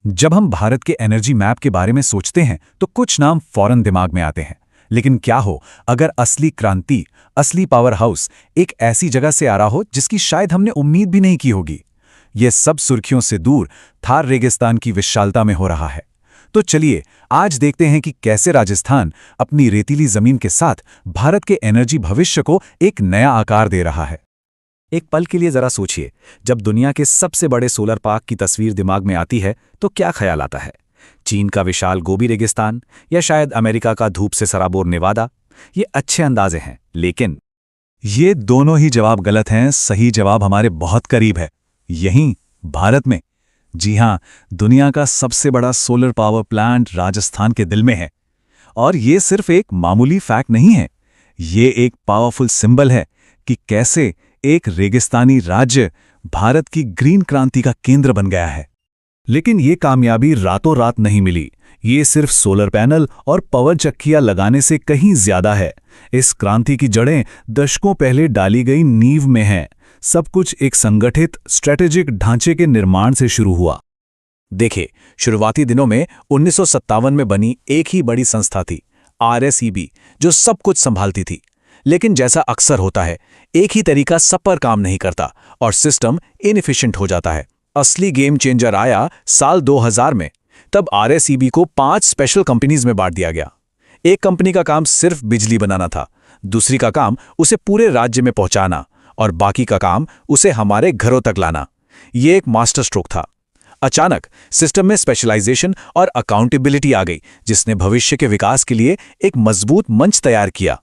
जब हम भारत के एनर्जी मैप के बारे में सोचते हैं तो कुछ नाम फौरन दिमाग में आते हैं। लेकिन क्या हो अगर असली क्रांति, असली पावर हाउस एक ऐसी जगह से आ रहा हो जिसकी शायद हमने उम्मीद भी नहीं की होगी। यह सब सुर्खियों से दूर थार रेगिस्तान की विशालता में हो रहा है। तो चलिए आज देखते हैं कि कैसे राजस्थान अपनी रेतीली जमीन के साथ भारत के एनर्जी भविष्य को एक नया आकार दे रहा है। एक पल के लिए जरा सोचिए, जब दुनिया के सबसे बड़े सोलर पार्क की तस्वीर दिमाग में आती है तो क्या ख्याल आता है? चीन का विशाल गोबी रेगिस्तान या शायद अमेरिका का धूप से सराबोर नेवादा? ये अच्छे अंदाजे हैं, लेकिन ये दोनों ही जवाब गलत हैं। सही जवाब हमारे बहुत करीब है, यहीं भारत में। जी हां, दुनिया का सबसे बड़ा सोलर पावर प्लांट राजस्थान के दिल में है। और ये सिर्फ एक मामूली फैक्ट नहीं है, ये एक पावरफुल सिंबल है कि कैसे एक रेगिस्तानी राज्य भारत की ग्रीन क्रांति का केंद्र बन गया है। लेकिन ये कामयाबी रातों रात नहीं मिली। ये सिर्फ सोलर पैनल और पवन चक्कियां लगाने से कहीं ज्यादा है। इस क्रांति की जड़ें दशकों पहले डाली गई नींव में हैं। सब कुछ एक संगठित स्ट्रेटेजिक ढांचे के निर्माण से शुरू हुआ। देखिए, शुरुआती दिनों में 1957 में बनी एक ही बड़ी संस्था थी, RSEB, जो सब कुछ संभालती थी। लेकिन जैसा अक्सर होता है, एक ही तरीका सब पर काम नहीं करता और सिस्टम इनएफिशिएंट हो जाता है। असली गेम चेंजर आया साल 2000 में। तब RSEB को 5 स्पेशल कंपनीज में बांट दिया गया। एक कंपनी का काम सिर्फ बिजली बनाना था, दूसरी का काम उसे पूरे राज्य में पहुंचाना और बाकी का काम उसे हमारे घरों तक लाना। ये एक मास्टर स्ट्रोक था। अचानक सिस्टम में स्पेशलाइजेशन और अकाउंटेबिलिटी आ गई, जिसने भविष्य के विकास के लिए एक मजबूत मंच तैयार किया।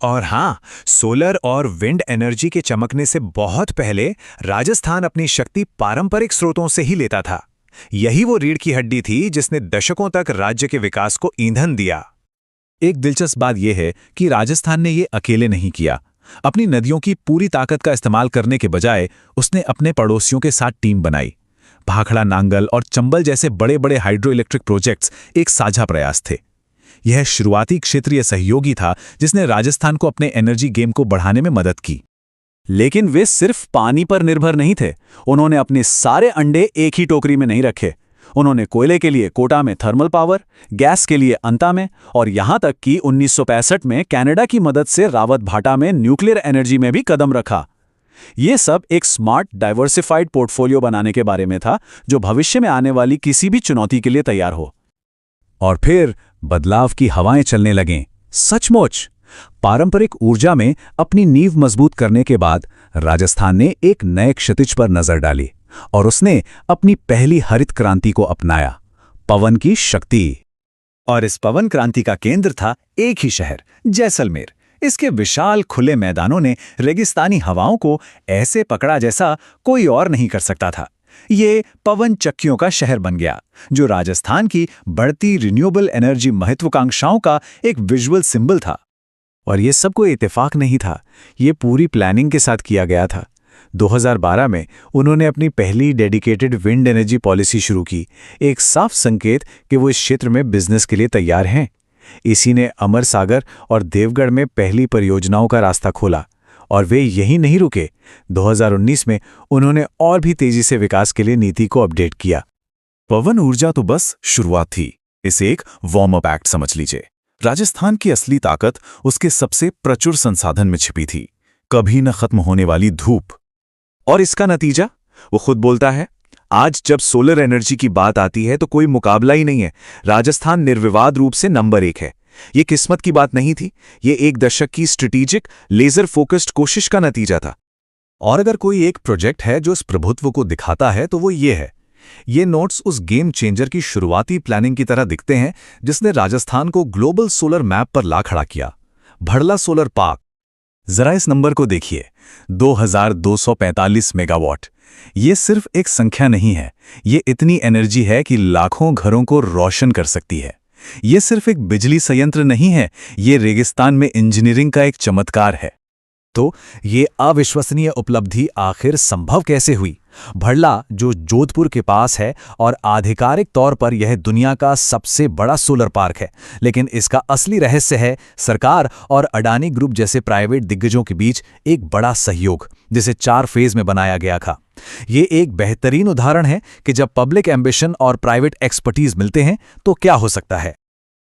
और हाँ, सोलर और विंड एनर्जी के चमकने से बहुत पहले राजस्थान अपनी शक्ति पारंपरिक स्रोतों से ही लेता था। यही वो रीढ़ की हड्डी थी जिसने दशकों तक राज्य के विकास को ईंधन दिया। एक दिलचस्प बात यह है कि राजस्थान ने ये अकेले नहीं किया। अपनी नदियों की पूरी ताकत का इस्तेमाल करने के बजाय उसने अपने पड़ोसियों के साथ टीम बनाई। भाखड़ा, नांगल और चंबल जैसे बड़े बड़े हाइड्रो इलेक्ट्रिक प्रोजेक्ट्स एक साझा प्रयास थे। यह शुरुआती क्षेत्रीय सहयोगी था जिसने राजस्थान को अपने एनर्जी गेम को बढ़ाने में मदद की। लेकिन वे सिर्फ पानी पर निर्भर नहीं थे। उन्होंने अपने सारे अंडे एक ही टोकरी में नहीं रखे। उन्होंने कोयले के लिए कोटा में थर्मल पावर, गैस के लिए अंता में और यहां तक कि 1965 में कनाडा की मदद से रावत भाटा में न्यूक्लियर एनर्जी में भी कदम रखा। ये सब एक स्मार्ट डाइवर्सिफाइड पोर्टफोलियो बनाने के बारे में था, जो भविष्य में आने वाली किसी भी चुनौती के लिए तैयार हो। और फिर बदलाव की हवाएं चलने लगें। सचमुच पारंपरिक ऊर्जा में अपनी नींव मजबूत करने के बाद राजस्थान ने एक नए क्षितिज पर नजर डाली और उसने अपनी पहली हरित क्रांति को अपनाया, पवन की शक्ति। और इस पवन क्रांति का केंद्र था एक ही शहर, जैसलमेर। इसके विशाल खुले मैदानों ने रेगिस्तानी हवाओं को ऐसे पकड़ा जैसा कोई और नहीं कर सकता था। ये पवन चक्कियों का शहर बन गया, जो राजस्थान की बढ़ती रिन्यूएबल एनर्जी महत्वाकांक्षाओं का एक विजुअल सिंबल था। और ये सब कोई इत्तेफाक नहीं था, ये पूरी प्लानिंग के साथ किया गया था। 2012 में उन्होंने अपनी पहली डेडिकेटेड विंड एनर्जी पॉलिसी शुरू की, एक साफ संकेत कि वो इस क्षेत्र में बिजनेस के लिए तैयार हैं। इसी ने अमर सागर और देवगढ़ में पहली परियोजनाओं का रास्ता खोला। और वे यहीं नहीं रुके। 2019 में उन्होंने और भी तेजी से विकास के लिए नीति को अपडेट किया। पवन ऊर्जा तो बस शुरुआत थी, इसे एक वार्म अप एक्ट समझ लीजिए। राजस्थान की असली ताकत उसके सबसे प्रचुर संसाधन में छिपी थी, कभी न खत्म होने वाली धूप। और इसका नतीजा वो खुद बोलता है। आज जब सोलर एनर्जी की बात आती है तो कोई मुकाबला ही नहीं है। राजस्थान निर्विवाद रूप से नंबर 1 है। ये किस्मत की बात नहीं थी, ये एक दशक की स्ट्रेटेजिक लेजर फोकस्ड कोशिश का नतीजा था। और अगर कोई एक प्रोजेक्ट है जो इस प्रभुत्व को दिखाता है तो वो ये है। ये नोट्स उस गेम चेंजर की शुरुआती प्लानिंग की तरह दिखते हैं जिसने राजस्थान को ग्लोबल सोलर मैप पर ला खड़ा किया। Bhadla solar park. जरा इस नंबर को देखिए, 2245 मेगावाट। ये सिर्फ एक संख्या नहीं है, ये इतनी एनर्जी है कि लाखों घरों को रोशन कर सकती है। ये सिर्फ एक बिजली संयंत्र नहीं है, ये रेगिस्तान में इंजीनियरिंग का एक चमत्कार है। तो ये अविश्वसनीय उपलब्धि आखिर संभव कैसे हुई? भड़ला, जो जोधपुर के पास है और आधिकारिक तौर पर यह दुनिया का सबसे बड़ा सोलर पार्क है, लेकिन इसका असली रहस्य है सरकार और अडानी ग्रुप जैसे प्राइवेट दिग्गजों के बीच एक बड़ा सहयोग, जिसे 4 फेज में बनाया गया था। ये एक बेहतरीन उदाहरण है कि जब पब्लिक एम्बिशन और प्राइवेट एक्सपर्टीज मिलते हैं तो क्या हो सकता है।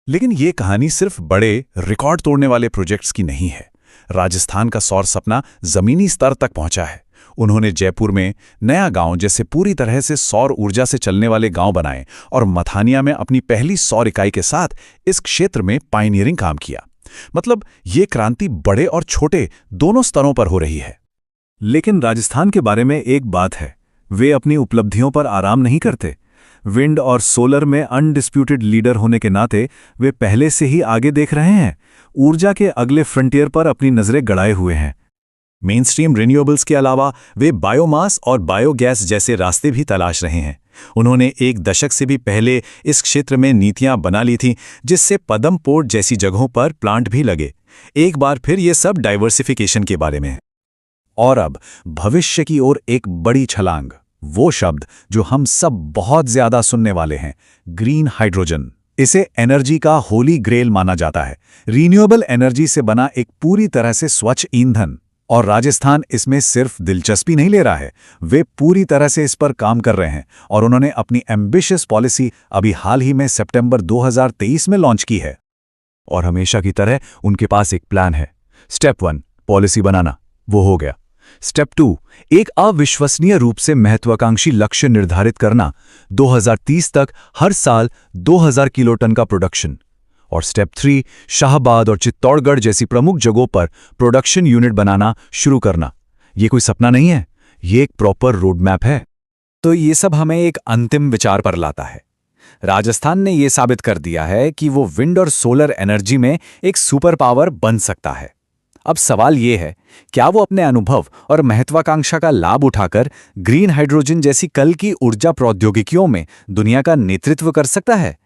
लेकिन ये कहानी सिर्फ बड़े रिकॉर्ड तोड़ने वाले प्रोजेक्ट्स की नहीं है। राजस्थान का सौर सपना जमीनी स्तर तक पहुंचा है। उन्होंने जयपुर में नया गांव जैसे पूरी तरह से सौर ऊर्जा से चलने वाले गांव बनाए और मथानिया में अपनी पहली सौर इकाई के साथ इस क्षेत्र में पायनियरिंग काम किया। मतलब ये क्रांति बड़े और छोटे दोनों स्तरों पर हो रही है। लेकिन राजस्थान के बारे में एक बात है, वे अपनी उपलब्धियों पर आराम नहीं करते। विंड और सोलर में अनडिस्प्यूटेड लीडर होने के नाते वे पहले से ही आगे देख रहे हैं, ऊर्जा के अगले फ्रंटियर पर अपनी नजरें गड़ाए हुए हैं। मेनस्ट्रीम रिन्यूएबल्स के अलावा वे बायोमास और बायोगैस जैसे रास्ते भी तलाश रहे हैं। उन्होंने 1 दशक से भी पहले इस क्षेत्र में नीतियां बना ली थीं, जिससे पदम पोर्ट जैसी जगहों पर प्लांट भी लगे। एक बार फिर ये सब डाइवर्सिफिकेशन के बारे में है। और अब भविष्य की ओर एक बड़ी छलांग, वो शब्द जो हम सब बहुत ज्यादा सुनने वाले हैं, ग्रीन हाइड्रोजन। इसे एनर्जी का होली ग्रेल माना जाता है, रिन्यूएबल एनर्जी से बना एक पूरी तरह से स्वच्छ ईंधन। और राजस्थान इसमें सिर्फ दिलचस्पी नहीं ले रहा है, वे पूरी तरह से इस पर काम कर रहे हैं और उन्होंने अपनी एम्बिशियस पॉलिसी अभी हाल ही में सितंबर 2023 में लॉन्च की है। और हमेशा की तरह उनके पास एक प्लान है। स्टेप 1 पॉलिसी बनाना, वो हो गया। स्टेप 2 एक अविश्वसनीय रूप से महत्वाकांक्षी लक्ष्य निर्धारित करना, 2030 तक हर साल 2000 किलोटन का प्रोडक्शन। और स्टेप 3 शाहबाद और चित्तौड़गढ़ जैसी प्रमुख जगहों पर प्रोडक्शन यूनिट बनाना शुरू करना। ये कोई सपना नहीं है, ये एक प्रॉपर रोड मैप है। तो ये सब हमें एक अंतिम विचार पर लाता है। राजस्थान ने ये साबित कर दिया है कि वो विंड और सोलर एनर्जी में एक सुपर पावर बन सकता है। अब सवाल ये है, क्या वो अपने अनुभव और महत्वाकांक्षा का लाभ उठाकर ग्रीन हाइड्रोजन जैसी कल की ऊर्जा प्रौद्योगिकियों में दुनिया का नेतृत्व कर सकता है?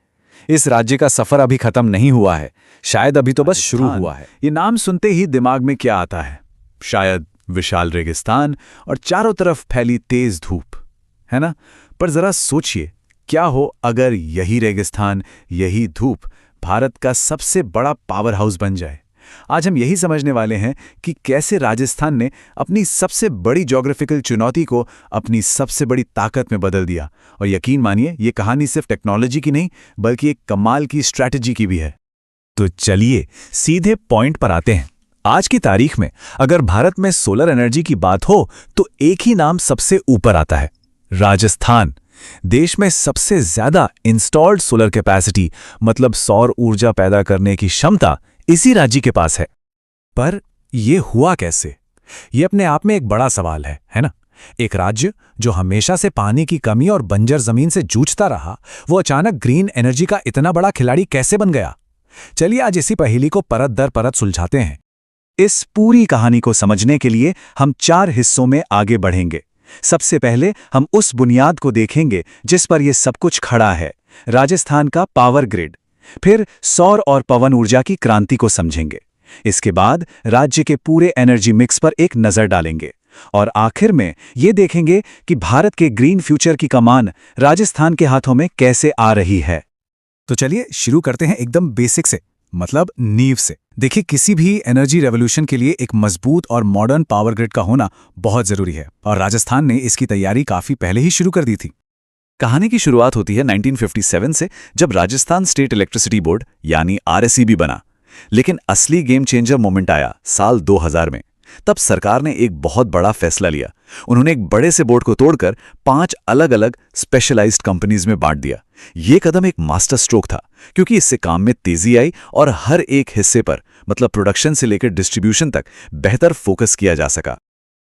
इस राज्य का सफर अभी खत्म नहीं हुआ है, शायद अभी तो बस शुरू हुआ है। ये नाम सुनते ही दिमाग में क्या आता है? शायद विशाल रेगिस्तान और चारों तरफ फैली तेज धूप, है ना? पर जरा सोचिए, क्या हो अगर यही रेगिस्तान, यही धूप भारत का सबसे बड़ा पावर हाउस बन जाए? आज हम यही समझने वाले हैं कि कैसे राजस्थान ने अपनी सबसे बड़ी ज्योग्राफिकल चुनौती को अपनी सबसे बड़ी ताकत में बदल दिया। और यकीन मानिए, ये कहानी सिर्फ टेक्नोलॉजी की नहीं, बल्कि एक कमाल की स्ट्रैटेजी की भी है। तो चलिए सीधे पॉइंट पर आते हैं। आज की तारीख में अगर भारत में सोलर एनर्जी की बात हो तो एक ही नाम सबसे ऊपर आता है, राजस्थान। देश में सबसे ज्यादा इंस्टॉल्ड सोलर कैपेसिटी, मतलब सौर ऊर्जा पैदा करने की क्षमता, इसी राज्य के पास है। पर यह हुआ कैसे? यह अपने आप में एक बड़ा सवाल है ना? एक राज्य जो हमेशा से पानी की कमी और बंजर जमीन से जूझता रहा, वो अचानक ग्रीन एनर्जी का इतना बड़ा खिलाड़ी कैसे बन गया? चलिए आज इसी पहेली को परत दर परत सुलझाते हैं। इस पूरी कहानी को समझने के लिए हम 4 हिस्सों में आगे बढ़ेंगे। सबसे पहले हम उस बुनियाद को देखेंगे जिस पर यह सब कुछ खड़ा है, राजस्थान का पावर ग्रिड। फिर सौर और पवन ऊर्जा की क्रांति को समझेंगे। इसके बाद राज्य के पूरे एनर्जी मिक्स पर एक नजर डालेंगे और आखिर में ये देखेंगे कि भारत के ग्रीन फ्यूचर की कमान राजस्थान के हाथों में कैसे आ रही है। तो चलिए शुरू करते हैं एकदम बेसिक से, मतलब नींव से। देखिए, किसी भी एनर्जी रेवोल्यूशन के लिए एक मजबूत और मॉडर्न पावर ग्रिड का होना बहुत जरूरी है, और राजस्थान ने इसकी तैयारी काफी पहले ही शुरू कर दी थी। कहानी की शुरुआत होती है 1957 से, जब राजस्थान स्टेट इलेक्ट्रिसिटी बोर्ड यानी RSEB बना। लेकिन असली गेम चेंजर मोमेंट आया साल 2000 में। तब सरकार ने एक बहुत बड़ा फैसला लिया। उन्होंने एक बड़े से बोर्ड को तोड़कर 5 अलग अलग स्पेशलाइज्ड कंपनीज में बांट दिया। यह कदम एक मास्टर स्ट्रोक था, क्योंकि इससे काम में तेजी आई और हर एक हिस्से पर, मतलब प्रोडक्शन से लेकर डिस्ट्रीब्यूशन तक, बेहतर फोकस किया जा सका।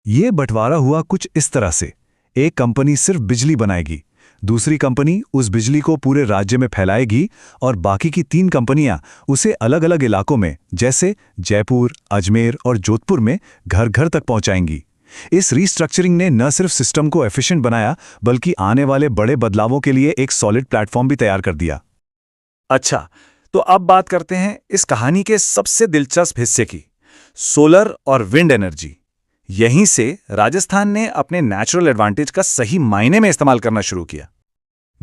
यह बंटवारा हुआ कुछ इस तरह से: एक कंपनी सिर्फ बिजली बनाएगी, दूसरी कंपनी उस बिजली को पूरे राज्य में फैलाएगी और बाकी की 3 कंपनियां उसे अलग अलग इलाकों में, जैसे जयपुर, अजमेर और जोधपुर में, घर घर तक पहुंचाएंगी। इस रीस्ट्रक्चरिंग ने न सिर्फ सिस्टम को एफिशिएंट बनाया, बल्कि आने वाले बड़े बदलावों के लिए एक सॉलिड प्लेटफॉर्म भी तैयार कर दिया। अच्छा, तो अब बात करते हैं इस कहानी के सबसे दिलचस्प हिस्से की, सोलर और विंड एनर्जी। यहीं से राजस्थान ने अपने नेचुरल एडवांटेज का सही मायने में इस्तेमाल करना शुरू किया।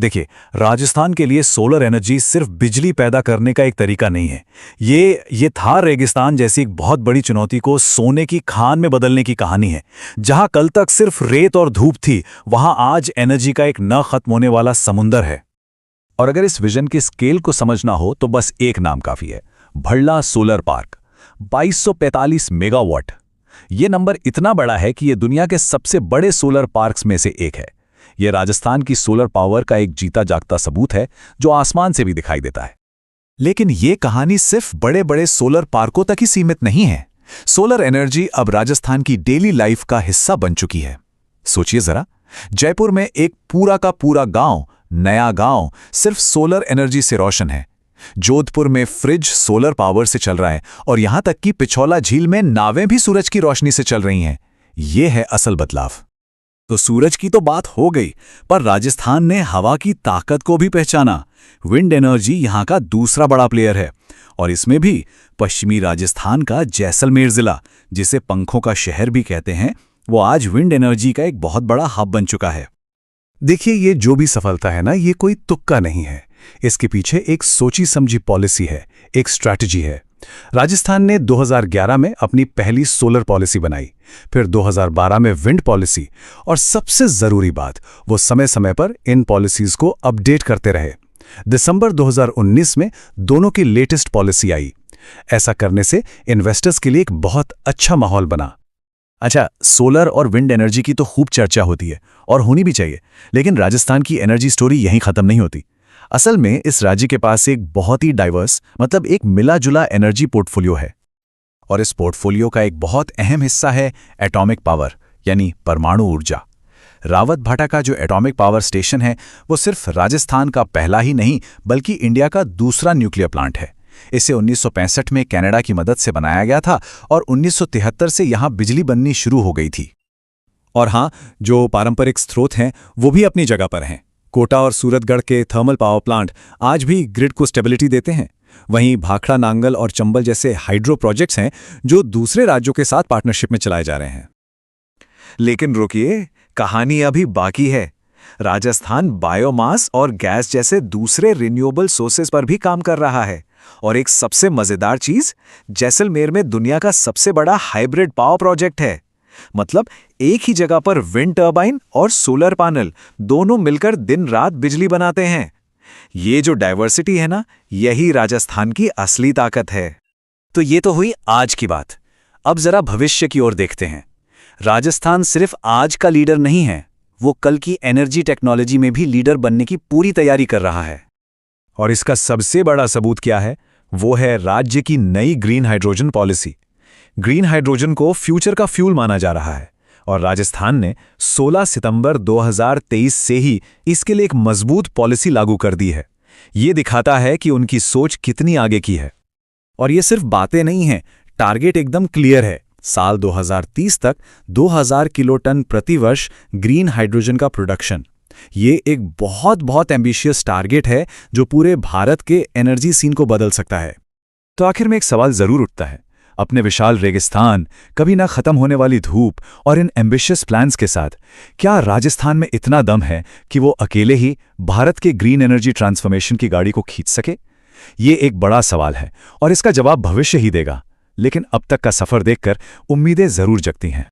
देखिए, राजस्थान के लिए सोलर एनर्जी सिर्फ बिजली पैदा करने का एक तरीका नहीं है। ये थार रेगिस्तान जैसी एक बहुत बड़ी चुनौती को सोने की खान में बदलने की कहानी है। जहां कल तक सिर्फ रेत और धूप थी, वहां आज एनर्जी का एक न खत्म होने वाला समुंदर है। और अगर इस विजन की स्केल को समझना हो तो बस एक नाम काफी है, भड़ला सोलर पार्क। 2245 मेगावाट। ये नंबर इतना बड़ा है कि ये दुनिया के सबसे बड़े सोलर पार्क्स में से एक है। यह राजस्थान की सोलर पावर का एक जीता जागता सबूत है जो आसमान से भी दिखाई देता है। लेकिन यह कहानी सिर्फ बड़े बड़े सोलर पार्कों तक ही सीमित नहीं है। सोलर एनर्जी अब राजस्थान की डेली लाइफ का हिस्सा बन चुकी है। सोचिए जरा, जयपुर में एक पूरा का पूरा गांव, नया गांव, सिर्फ सोलर एनर्जी से रोशन है। जोधपुर में फ्रिज सोलर पावर से चल रहा है और यहां तक कि पिछौला झील में नावें भी सूरज की रोशनी से चल रही हैं। यह है असल बदलाव। तो सूरज की तो बात हो गई, पर राजस्थान ने हवा की ताकत को भी पहचाना। विंड एनर्जी यहां का दूसरा बड़ा प्लेयर है और इसमें भी पश्चिमी राजस्थान का जैसलमेर जिला, जिसे पंखों का शहर भी कहते हैं, वो आज विंड एनर्जी का एक बहुत बड़ा हब बन चुका है। देखिए, ये जो भी सफलता है ना, ये कोई तुक्का नहीं है। इसके पीछे एक सोची समझी पॉलिसी है, एक स्ट्रैटेजी है। राजस्थान ने 2011 में अपनी पहली सोलर पॉलिसी बनाई, फिर 2012 में विंड पॉलिसी, और सबसे जरूरी बात, वो समय समय पर इन पॉलिसीज को अपडेट करते रहे। दिसंबर 2019 में दोनों की लेटेस्ट पॉलिसी आई। ऐसा करने से इन्वेस्टर्स के लिए एक बहुत अच्छा माहौल बना। अच्छा, सोलर और विंड एनर्जी की तो खूब चर्चा होती है और होनी भी चाहिए, लेकिन राजस्थान की एनर्जी स्टोरी यहीं खत्म नहीं होती। असल में इस राज्य के पास एक बहुत ही डाइवर्स, मतलब एक मिला जुला एनर्जी पोर्टफोलियो है। और इस पोर्टफोलियो का एक बहुत अहम हिस्सा है एटॉमिक पावर, यानी परमाणु ऊर्जा। रावत भाटा का जो एटॉमिक पावर स्टेशन है, वो सिर्फ राजस्थान का पहला ही नहीं बल्कि इंडिया का दूसरा न्यूक्लियर प्लांट है। इसे 1965 में कनाडा की मदद से बनाया गया था और 1973 से यहां बिजली बननी शुरू हो गई थी। और हां, जो पारंपरिक स्रोत हैं वो भी अपनी जगह पर हैं। कोटा और सूरतगढ़ के थर्मल पावर प्लांट आज भी ग्रिड को स्टेबिलिटी देते हैं। वहीं भाखड़ा, नांगल और चंबल जैसे हाइड्रो प्रोजेक्ट्स हैं जो दूसरे राज्यों के साथ पार्टनरशिप में चलाए जा रहे हैं। लेकिन रुकिए, कहानी अभी बाकी है। राजस्थान बायोमास और गैस जैसे दूसरे रिन्यूएबल सोर्सेज पर भी काम कर रहा है। और एक सबसे मजेदार चीज, जैसलमेर में दुनिया का सबसे बड़ा हाइब्रिड पावर प्रोजेक्ट है। मतलब एक ही जगह पर विंड टर्बाइन और सोलर पैनल दोनों मिलकर दिन रात बिजली बनाते हैं। ये जो डाइवर्सिटी है ना, यही राजस्थान की असली ताकत है। तो ये तो हुई आज की बात। अब जरा भविष्य की ओर देखते हैं। राजस्थान सिर्फ आज का लीडर नहीं है, वो कल की एनर्जी टेक्नोलॉजी में भी लीडर बनने की पूरी तैयारी कर रहा है। और इसका सबसे बड़ा सबूत क्या है? वो है राज्य की नई green hydrogen policy. Green hydrogen को फ्यूचर का फ्यूल माना जा रहा है और राजस्थान ने 16 सितंबर 2023 से ही इसके लिए एक मजबूत पॉलिसी लागू कर दी है। ये दिखाता है कि उनकी सोच कितनी आगे की है। और ये सिर्फ बातें नहीं हैं, टारगेट एकदम क्लियर है। साल 2030 तक 2000 किलोटन प्रति वर्ष ग्रीन हाइड्रोजन का प्रोडक्शन। ये एक बहुत एम्बिशियस टारगेट है जो पूरे भारत के एनर्जी सीन को बदल सकता है। तो आखिर में एक सवाल जरूर उठता है, अपने विशाल रेगिस्तान, कभी ना खत्म होने वाली धूप और इन एम्बिशियस प्लान्स के साथ क्या राजस्थान में इतना दम है कि वो अकेले ही भारत के ग्रीन एनर्जी ट्रांसफॉर्मेशन की गाड़ी को खींच सके? ये एक बड़ा सवाल है और इसका जवाब भविष्य ही देगा। लेकिन अब तक का सफर देखकर उम्मीदें जरूर जगती हैं।